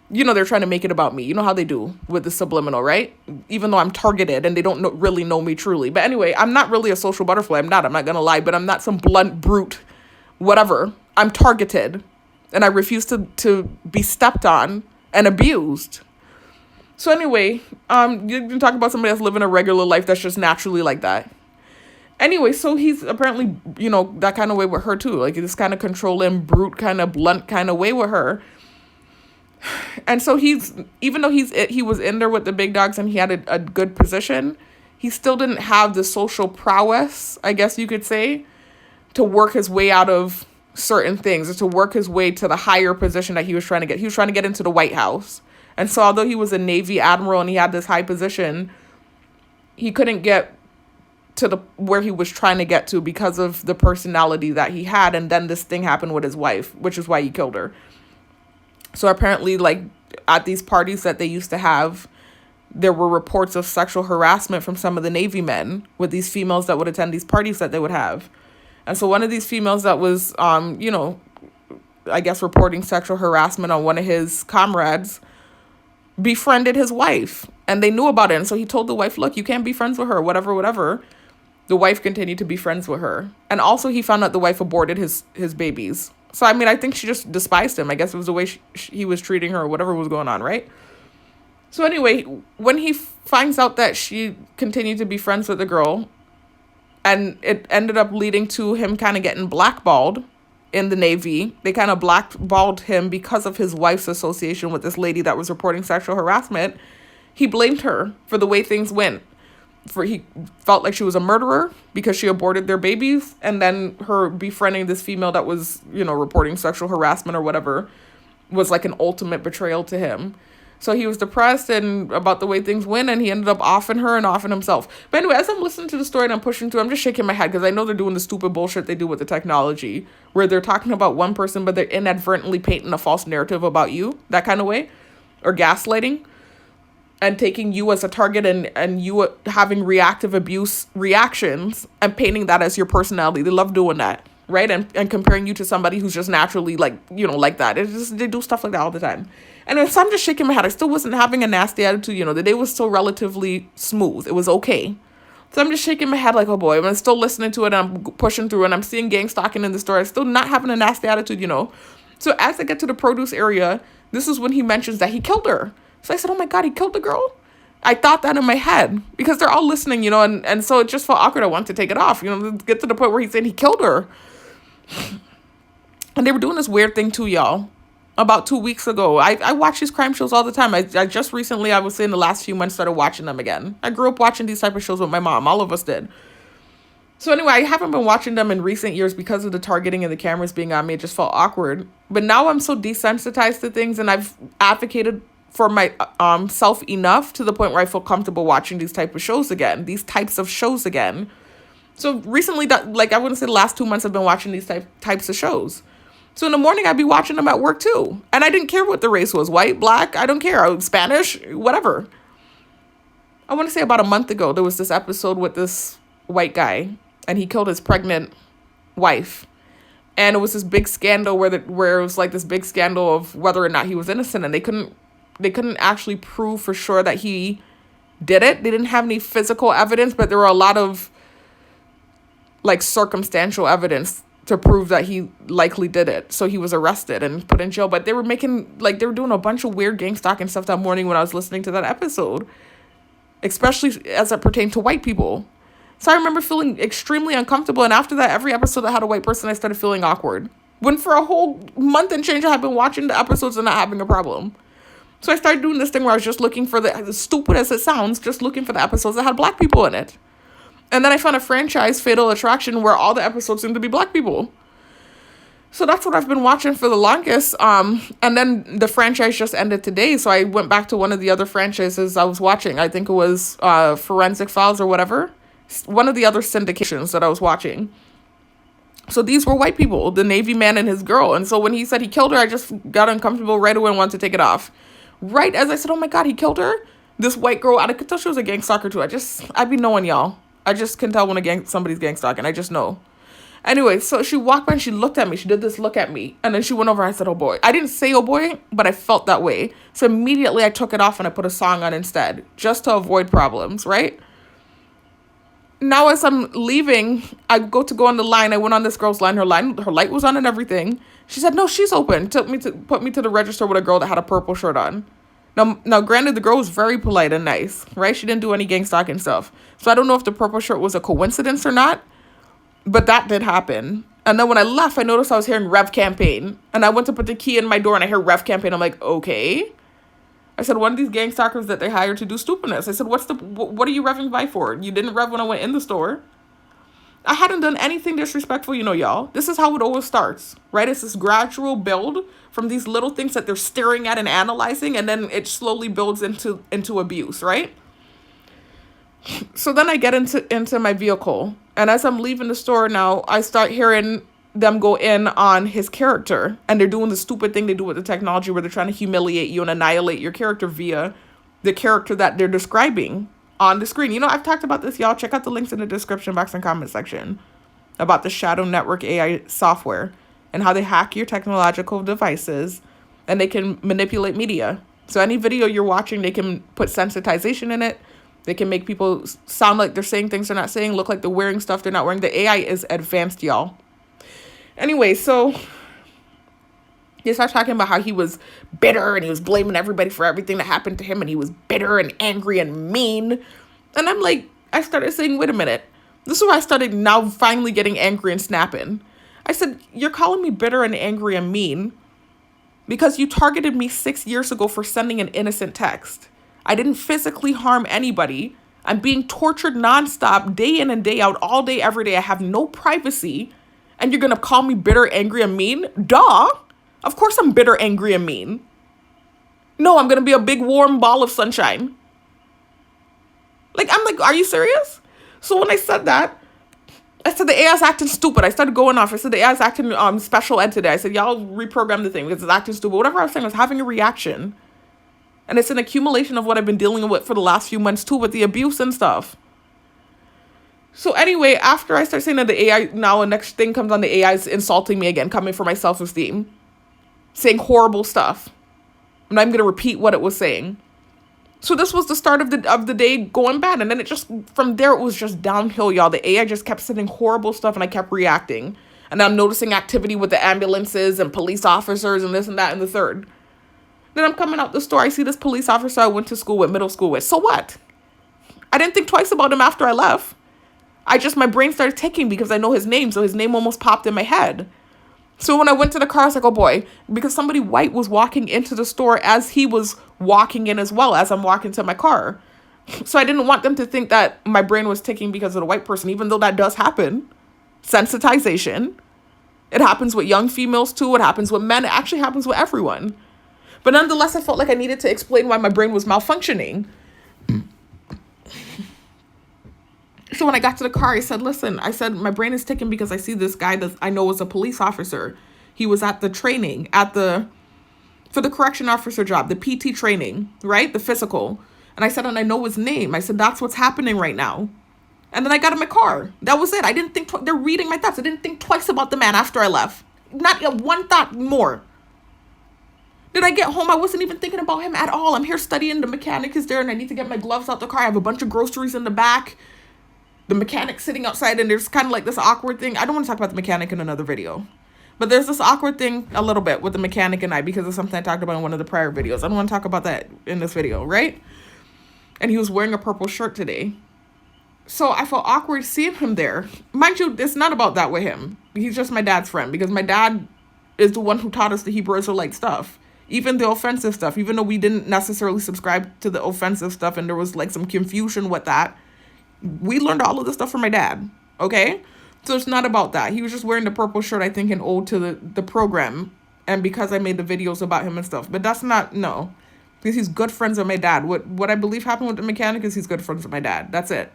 they're trying to make it about me. You know how they do with the subliminal, right? Even though I'm targeted and they don't really know me truly. But anyway, I'm not really a social butterfly. I'm not going to lie, but I'm not some blunt brute, whatever. I'm targeted and I refuse to be stepped on and abused. So anyway, you can talk about somebody that's living a regular life that's just naturally like that. Anyway, so he's apparently, that kind of way with her too. Like this kind of controlling, brute, kind of blunt kind of way with her. And so even though he was in there with the big dogs and he had a good position, he still didn't have the social prowess, I guess you could say, to work his way out of certain things, or to work his way to the higher position that he was trying to get. He was trying to get into the White House. And so although he was a Navy admiral and he had this high position, he couldn't get to where he was trying to get to because of the personality that he had. And then this thing happened with his wife, which is why he killed her. So apparently, like, at these parties that they used to have, there were reports of sexual harassment from some of the Navy men with these females that would attend these parties that they would have. And so one of these females that was, I guess reporting sexual harassment on one of his comrades befriended his wife. And they knew about it. And so he told the wife, look, you can't be friends with her, whatever. The wife continued to be friends with her. And also he found out the wife aborted his babies. So, I mean, I think she just despised him. I guess it was the way he was treating her or whatever was going on, right? So anyway, when he finds out that she continued to be friends with the girl, and it ended up leading to him kind of getting blackballed in the Navy. They kind of blackballed him because of his wife's association with this lady that was reporting sexual harassment. He blamed her for the way things went. He felt like she was a murderer because she aborted their babies, and then her befriending this female that was, reporting sexual harassment or whatever was like an ultimate betrayal to him. So he was depressed and about the way things went, and he ended up offing her and offing himself. But anyway, as I'm listening to the story and I'm pushing through, I'm just shaking my head because I know they're doing the stupid bullshit they do with the technology where they're talking about one person, but they're inadvertently painting a false narrative about you, that kind of way, or gaslighting, and taking you as a target and you having reactive abuse reactions and painting that as your personality. They love doing that, right? And comparing you to somebody who's just naturally like that. They do stuff like that all the time. And so I'm just shaking my head. I still wasn't having a nasty attitude. The day was still relatively smooth. It was okay. So I'm just shaking my head like, oh boy. I'm still listening to it and I'm pushing through and I'm seeing gang stalking in the store. I'm still not having a nasty attitude, So as I get to the produce area, this is when he mentions that he killed her. So I said, oh my God, he killed the girl? I thought that in my head because they're all listening, and so it just felt awkward. I wanted to take it off, get to the point where he said he killed her. And they were doing this weird thing too, y'all. About 2 weeks ago, I watch these crime shows all the time. I just recently, I would say in the last few months, started watching them again. I grew up watching these type of shows with my mom. All of us did. So anyway, I haven't been watching them in recent years because of the targeting and the cameras being on me. It just felt awkward. But now I'm so desensitized to things, and I've advocated for my self enough to the point where I feel comfortable watching these types of shows again. So recently, I wouldn't say the last 2 months I've been watching these types of shows. So in the morning, I'd be watching them at work too. And I didn't care what the race was, white, black, I don't care, I was Spanish, whatever. I want to say about a month ago, there was this episode with this white guy, and he killed his pregnant wife. And it was this big scandal where it was like this big scandal of whether or not he was innocent, and they couldn't actually prove for sure that he did it. They didn't have any physical evidence, but there were a lot of like circumstantial evidence to prove that he likely did it. So he was arrested and put in jail. But they were doing a bunch of weird gang stalking stuff that morning when I was listening to that episode, especially as it pertained to white people. So I remember feeling extremely uncomfortable. And after that, every episode that had a white person, I started feeling awkward. When for a whole month and change, I had been watching the episodes and not having a problem. So I started doing this thing where I was just looking for as stupid as it sounds, just looking for the episodes that had black people in it. And then I found a franchise, Fatal Attraction, where all the episodes seem to be black people. So that's what I've been watching for the longest. And then the franchise just ended today. So I went back to one of the other franchises I was watching. I think it was Forensic Files or whatever. One of the other syndications that I was watching. So these were white people, the Navy man and his girl. And so when he said he killed her, I just got uncomfortable right away and wanted to take it off. Right as I said, oh my God, he killed her. This white girl, I could tell she was a gang stalker too. I be knowing y'all. I just can tell when somebody's gang stalking. I just know. Anyway, so she walked by and she looked at me. She did this look at me. And then she went over and I said, oh boy. I didn't say oh boy, but I felt that way. So immediately I took it off and I put a song on instead, just to avoid problems, right? Now as I'm leaving, I go on the line. I went on this girl's line. Her light was on and everything. She said, no, she's open. Put me to the register with a girl that had a purple shirt on. Now, granted, the girl was very polite and nice, right? She didn't do any gang stalking stuff. So I don't know if the purple shirt was a coincidence or not, but that did happen. And then when I left, I noticed I was hearing Rev Campaign. And I went to put the key in my door and I hear Rev Campaign. I'm like, okay. I said, one of these gang stalkers that they hired to do stupidness. I said, what are you revving by for? You didn't rev when I went in the store. I hadn't done anything disrespectful, y'all. This is how it always starts, right? It's this gradual build from these little things that they're staring at and analyzing, and then it slowly builds into abuse, right? So then I get into my vehicle, and as I'm leaving the store now, I start hearing them go in on his character, and they're doing the stupid thing they do with the technology where they're trying to humiliate you and annihilate your character via the character that they're describing on the screen. I've talked about this, y'all. Check out the links in the description box and comment section about the Shadow Network AI software and how they hack your technological devices and they can manipulate media. So any video you're watching, they can put sensitization in it. They can make people sound like they're saying things they're not saying, look like they're wearing stuff they're not wearing. The AI is advanced, y'all. Anyway, so they start talking about how he was bitter and he was blaming everybody for everything that happened to him, and he was bitter and angry and mean. And I'm like, I started saying, wait a minute. This is why I started now finally getting angry and snapping. I said, you're calling me bitter and angry and mean because you targeted me 6 years ago for sending an innocent text. I didn't physically harm anybody. I'm being tortured nonstop, day in and day out, all day, every day. I have no privacy. And you're going to call me bitter, angry, and mean? Duh. Of course I'm bitter, angry, and mean. No, I'm going to be a big warm ball of sunshine. Like, I'm like, are you serious? So when I said that, I said the AI's acting stupid. I started going off. I said the AI's acting special ed today. I said, y'all reprogram the thing because it's acting stupid. Whatever I was saying, I was having a reaction. And it's an accumulation of what I've been dealing with for the last few months too, with the abuse and stuff. So anyway, after I start saying that the AI, now the next thing comes on, the AI is insulting me again, coming for my self-esteem, saying horrible stuff. I'm not even going to repeat what it was saying. So this was the start of the day going bad. And then it just, from there, it was just downhill, y'all. The AI just kept sending horrible stuff and I kept reacting. And I'm noticing activity with the ambulances and police officers and this and that and the third. Then I'm coming out the store. I see this police officer I went to school with, middle school with. So what? I didn't think twice about him after I left. My brain started ticking because I know his name. So his name almost popped in my head. So when I went to the car, I was like, oh boy, because somebody white was walking into the store as he was walking in as well as I'm walking to my car. So I didn't want them to think that my brain was ticking because of the white person, even though that does happen. Sensitization. It happens with young females too. It happens with men. It actually happens with everyone. But nonetheless, I felt like I needed to explain why my brain was malfunctioning. So when I got to the car, I said, listen, I said, my brain is ticking because I see this guy that I know is a police officer. He was at the training for the correction officer job, the PT training, right? The physical. And I said, and I know his name. I said, that's what's happening right now. And then I got in my car. That was it. I didn't think, they're reading my thoughts. I didn't think twice about the man after I left. Not one thought more. Did I get home? I wasn't even thinking about him at all. I'm here studying. The mechanic is there and I need to get my gloves out the car. I have a bunch of groceries in the back. The mechanic sitting outside and there's kind of like this awkward thing. I don't want to talk about the mechanic in another video. But there's this awkward thing a little bit with the mechanic and I because of something I talked about in one of the prior videos. I don't want to talk about that in this video, right? And he was wearing a purple shirt today. So I felt awkward seeing him there. Mind you, it's not about that with him. He's just my dad's friend because my dad is the one who taught us the Hebrew Israelite stuff. Even the offensive stuff. Even though we didn't necessarily subscribe to the offensive stuff and there was like some confusion with that. We learned all of this stuff from my dad, okay? So it's not about that. He was just wearing the purple shirt, I think, in ode to the program. And because I made the videos about him and stuff. But that's not, no. Because he's good friends with my dad. What I believe happened with the mechanic is he's good friends with my dad. That's it.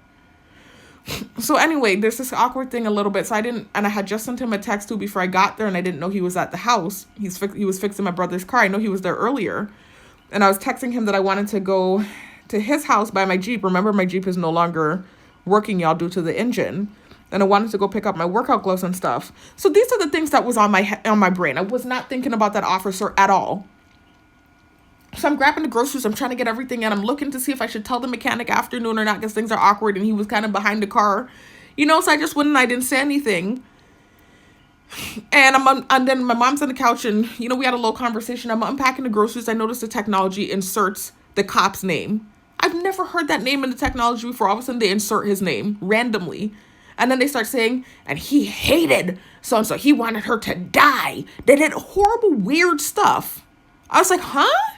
So anyway, there's this awkward thing a little bit. So I had just sent him a text too before I got there. And I didn't know he was at the house. He was fixing my brother's car. I know he was there earlier. And I was texting him that I wanted to go to his house by my Jeep. Remember, my Jeep is no longer working, y'all, due to the engine. And I wanted to go pick up my workout gloves and stuff. So these are the things that was on my brain. I was not thinking about that officer at all. So I'm grabbing the groceries. I'm trying to get everything in. I'm looking to see if I should tell the mechanic afternoon or not because things are awkward. And he was kind of behind the car. You know, so I just went and I didn't say anything. And then my mom's on the couch and, you know, we had a little conversation. I'm unpacking the groceries. I noticed the technology inserts the cop's name. I've never heard that name in the technology before. All of a sudden they insert his name randomly. And then they start saying, and he hated so-and-so. He wanted her to die. They did horrible, weird stuff. I was like, huh?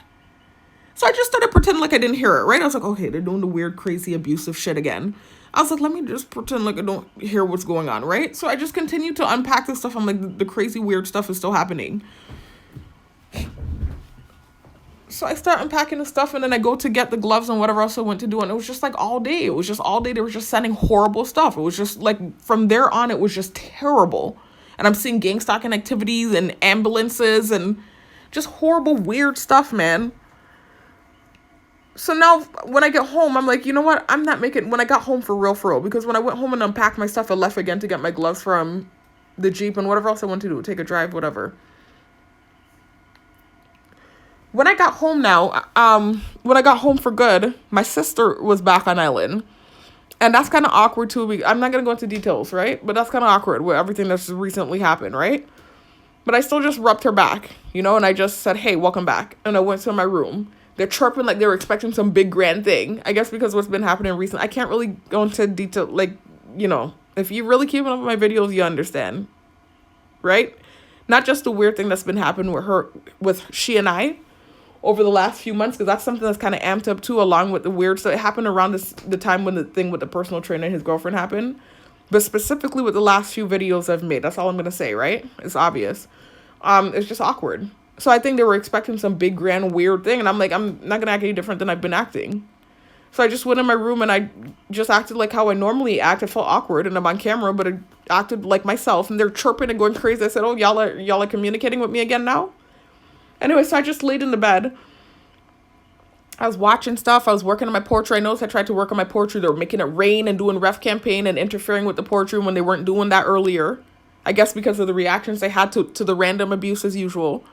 So I just started pretending like I didn't hear it, right? I was like, okay, they're doing the weird, crazy, abusive shit again. I was like, let me just pretend like I don't hear what's going on, right? So I just continued to unpack this stuff. I'm like, the crazy, weird stuff is still happening. So I start unpacking the stuff and then I go to get the gloves and whatever else I went to do. And it was just like all day. It was just all day. They were just sending horrible stuff. It was just like from there on, it was just terrible. And I'm seeing gang stalking activities and ambulances and just horrible, weird stuff, man. So now when I get home, I'm like, you know what? I'm not making, when I got home for real, because when I went home and unpacked my stuff, I left again to get my gloves from the Jeep and whatever else I wanted to do, take a drive, whatever. When I got home now, when I got home for good, my sister was back on island. And that's kind of awkward too. I'm not going to go into details, right? But that's kind of awkward with everything that's recently happened, right? But I still just rubbed her back, you know, and I just said, hey, welcome back. And I went to my room. They're chirping like they were expecting some big grand thing. I guess because what's been happening recently. I can't really go into detail, like, you know, if you really keep up with my videos, you understand. right? Not just the weird thing that's been happening with she and I over the last few months, because that's something that's kind of amped up too, along with the weird stuff. It happened around the time when the thing with the personal trainer and his girlfriend happened. But specifically with the last few videos I've made, that's all I'm going to say, right? It's obvious. It's just awkward. So I think they were expecting some big, grand, weird thing. And I'm like, I'm not going to act any different than I've been acting. So I just went in my room and I just acted like how I normally act. I felt awkward and I'm on camera, but I acted like myself. And they're chirping and going crazy. I said, oh, y'all are communicating with me again now? Anyway, so I just laid in the bed. I was watching stuff. I was working on my portrait. I noticed I tried to work on my portrait. They were making it rain and doing ref campaign and interfering with the portrait when they weren't doing that earlier. I guess because of the reactions they had to the random abuse as usual.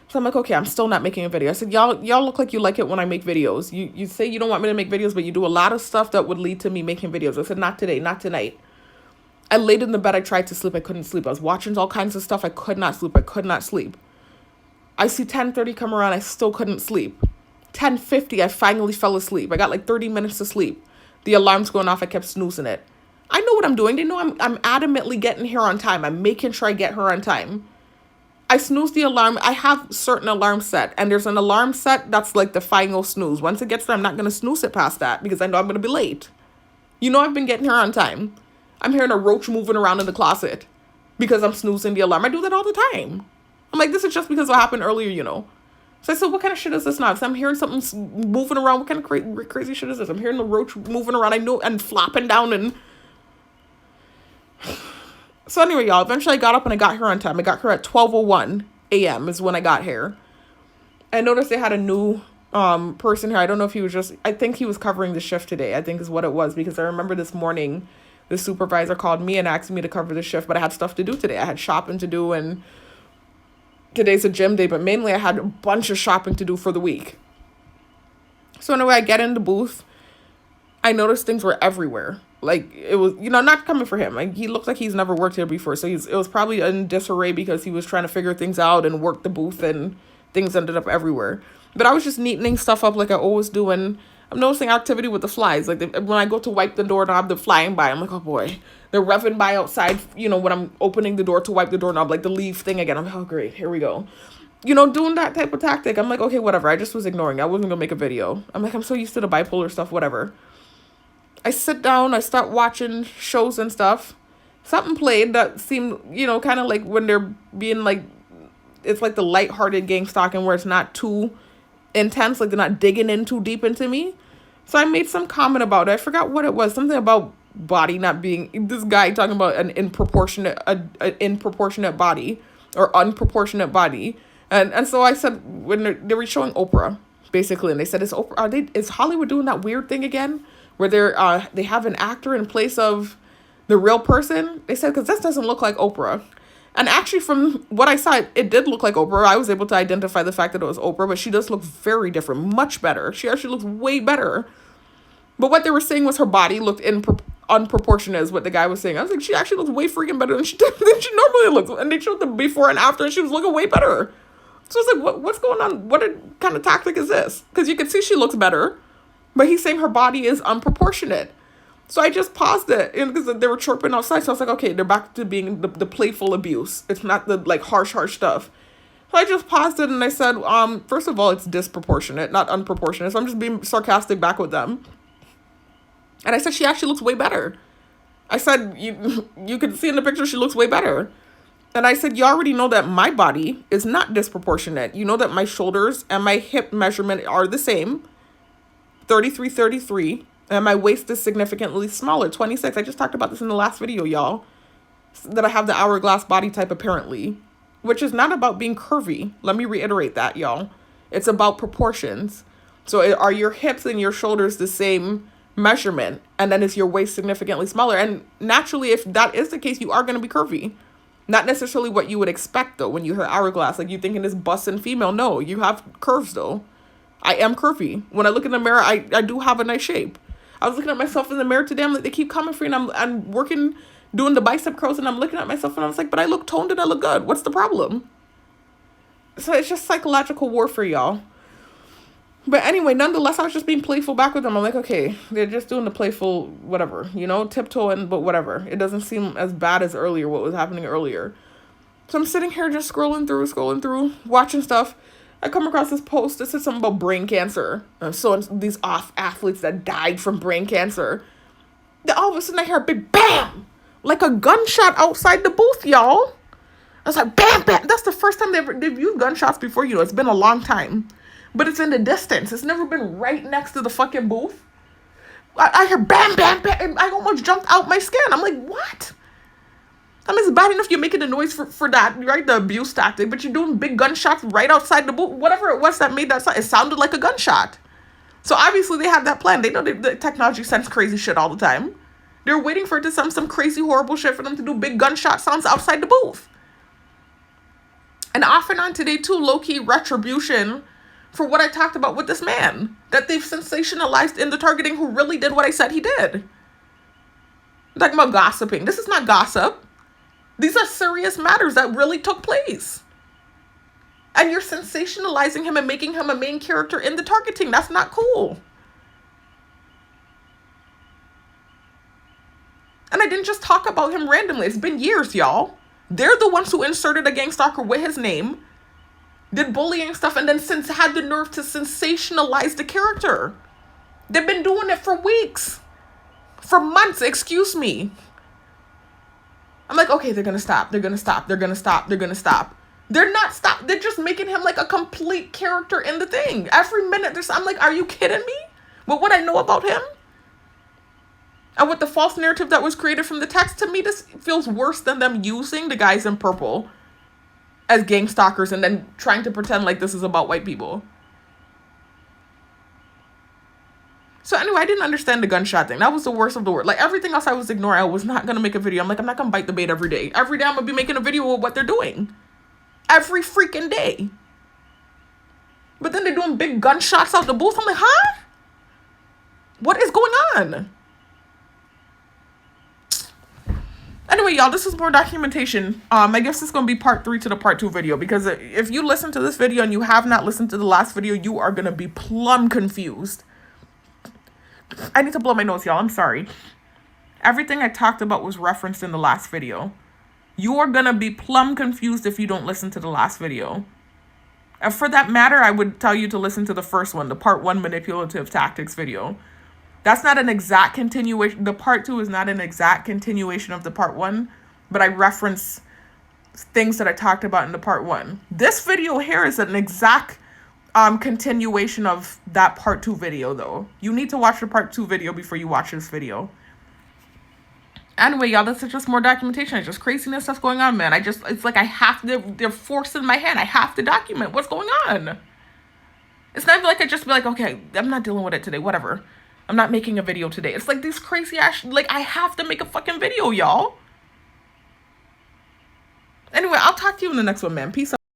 So I'm like, okay, I'm still not making a video. I said, y'all look like you like it when I make videos. You say you don't want me to make videos, but you do a lot of stuff that would lead to me making videos. I said, not today, not tonight. I laid in the bed. I tried to sleep. I couldn't sleep. I was watching all kinds of stuff. I could not sleep. I could not sleep. I see 10:30 come around. I still couldn't sleep. 10:50, I finally fell asleep. I got like 30 minutes to sleep. The alarm's going off. I kept snoozing it. I know what I'm doing. They know I'm adamantly getting here on time. I'm making sure I get her on time. I snooze the alarm. I have certain alarms set. And there's an alarm set that's like the final snooze. Once it gets there, I'm not going to snooze it past that because I know I'm going to be late. You know I've been getting her on time. I'm hearing a roach moving around in the closet because I'm snoozing the alarm. I do that all the time. I'm like, this is just because what happened earlier, you know. So I said, what kind of shit is this now? So I'm hearing something moving around. What kind of crazy shit is this? I'm hearing the roach moving around. I know, and flopping down. And so anyway, y'all, eventually I got up and I got her on time. I got her at 12:01 a.m. is when I got here. I noticed they had a new person here. I don't know if he was I think he was covering the shift today, I think is what it was. Because I remember this morning, the supervisor called me and asked me to cover the shift. But I had stuff to do today. I had shopping to do and today's a gym day, but mainly I had a bunch of shopping to do for the week. So anyway, I get in the booth. I noticed things were everywhere. Like, it was, not coming for him. Like, he looks like he's never worked here before. So it was probably in disarray because he was trying to figure things out and work the booth and things ended up everywhere. But I was just neatening stuff up like I always do. And I'm noticing activity with the flies. Like, when I go to wipe the doorknob, they're flying by. I'm like, oh boy. They're revving by outside, when I'm opening the door to wipe the doorknob, like the leave thing again. I'm like, oh, great, here we go. Doing that type of tactic. I'm like, okay, whatever. I just was ignoring. I wasn't going to make a video. I'm like, I'm so used to the bipolar stuff, whatever. I sit down. I start watching shows and stuff. Something played that seemed, kind of like when they're being like, it's like the lighthearted gang stalking where it's not too intense. Like they're not digging in too deep into me. So I made some comment about it. I forgot what it was. Something about body not being, this guy talking about an inproportionate body or unproportionate body, and so I said, when they were showing Oprah basically, and they said, is Hollywood doing that weird thing again where they have an actor in place of the real person? They said, because this doesn't look like Oprah. And actually, from what I saw, it did look like Oprah. I was able to identify the fact that it was Oprah, but she does look very different, much better. She actually looks way better. But what they were saying was her body looked unproportionate is what the guy was saying. I was like, she actually looks way freaking better than she normally looks. And they showed the before and after, and she was looking way better. So I was like, what's going on? What kind of tactic is this? Because you can see she looks better, but he's saying her body is unproportionate. So I just paused it because they were chirping outside. So I was like, okay, they're back to being the playful abuse. It's not the like harsh stuff. So I just paused it and I said, first of all, it's disproportionate, not unproportionate. So I'm just being sarcastic back with them. And I said, she actually looks way better. I said, you can see in the picture, she looks way better. And I said, you already know that my body is not disproportionate. You know that my shoulders and my hip measurement are the same, 33. And my waist is significantly smaller, 26. I just talked about this in the last video, y'all. That I have the hourglass body type, apparently. Which is not about being curvy. Let me reiterate that, y'all. It's about proportions. So are your hips and your shoulders the same measurement? And then is your waist significantly smaller? And naturally, if that is the case, you are going to be curvy. Not necessarily what you would expect, though, when you hear hourglass. Like, you thinking this bussin' female. No, you have curves, though. I am curvy. When I look in the mirror, I do have a nice shape. I was looking at myself in the mirror today. I'm like, they keep coming for me, and I'm working, doing the bicep curls, and I'm looking at myself, and I was like, but I look toned and I look good. What's the problem? So it's just psychological warfare, y'all. But anyway, nonetheless, I was just being playful back with them. I'm like, okay, they're just doing the playful whatever, tiptoeing, but whatever. It doesn't seem as bad as earlier, what was happening earlier. So I'm sitting here just scrolling through, watching stuff. I come across this post that said something about brain cancer. So these off athletes that died from brain cancer. Then all of a sudden I hear a big bam! Like a gunshot outside the booth, y'all. I was like, bam, bam. That's the first time they've used gunshots before, you know. It's been a long time. But it's in the distance. It's never been right next to the fucking booth. I hear bam, bam, bam. And I almost jumped out my skin. I'm like, what? I mean, it's bad enough you're making the noise for that, right? The abuse tactic. But you're doing big gunshots right outside the booth. Whatever it was that made that sound, it sounded like a gunshot. So obviously they have that plan. They know the technology sends crazy shit all the time. They're waiting for it to send some crazy, horrible shit for them to do big gunshot sounds outside the booth. And off and on today, too, low-key retribution for what I talked about with this man. That they've sensationalized in the targeting who really did what I said he did. I'm talking about gossiping. This is not gossip. These are serious matters that really took place. And you're sensationalizing him and making him a main character in the targeting. That's not cool. And I didn't just talk about him randomly. It's been years, y'all. They're the ones who inserted a gang stalker with his name, did bullying stuff, and then since had the nerve to sensationalize the character. They've been doing it for weeks. For months, excuse me. I'm like, okay, they're going to stop. They're going to stop. They're going to stop. They're going to stop. They're not stop. They're just making him like a complete character in the thing. Every minute, I'm like, are you kidding me? With what I know about him? And with the false narrative that was created from the text, to me, this feels worse than them using the guys in purple as gang stalkers and then trying to pretend like this is about white people. So anyway, I didn't understand the gunshot thing. That was the worst of the worst. Like everything else I was ignoring. I was not going to make a video. I'm like, I'm not going to bite the bait every day. Every day I'm going to be making a video of what they're doing. Every freaking day. But then they're doing big gunshots out the booth. I'm like, huh? What is going on? Anyway, y'all, this is more documentation. I guess it's going to be part 3 to the part 2 video. Because if you listen to this video and you have not listened to the last video, you are going to be plumb confused. I need to blow my nose, y'all. I'm sorry. Everything I talked about was referenced in the last video. You are going to be plumb confused if you don't listen to the last video. And for that matter, I would tell you to listen to the first one, the part 1 manipulative tactics video. That's not an exact continuation. The part 2 is not an exact continuation of the part 1, but I reference things that I talked about in the part 1. This video here is an exact continuation of that part 2 video, though. You need to watch the part 2 video before you watch this video. Anyway, y'all, this is just more documentation. It's just craziness stuff going on, man. It's like I have to, they're forcing my hand. I have to document what's going on. It's not like I just be like, okay, I'm not dealing with it today, whatever. I'm not making a video today. It's like these crazy ass, like I have to make a fucking video, y'all. Anyway, I'll talk to you in the next one, man. Peace out.